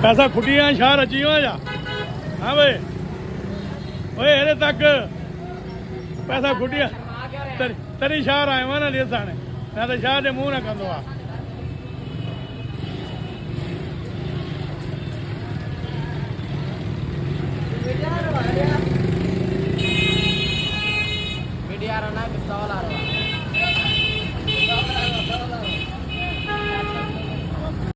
ਪੈਸਾ ਖੁੱਡੀਆਂ ਸ਼ਾਹ ਰਚੀ ਹੋ ਜਾ ਹਾਂ ਵੇ ਓਏ ਇਹਦੇ ਤੱਕ ਪੈਸਾ ਖੁੱਡੀਆਂ ਤੇਰੀ ਸ਼ਾਹ ਆਏ ਵਾ ਨਾ ਦੇਸਾਂ ਨੇ ਮੈਂ ਤਾਂ ਸ਼ਾਹ ਦੇ ਮੂੰਹ ਨਾ ਕੰਦੋ ਆ मीडिया रहा है पिस्तौल आ रहा है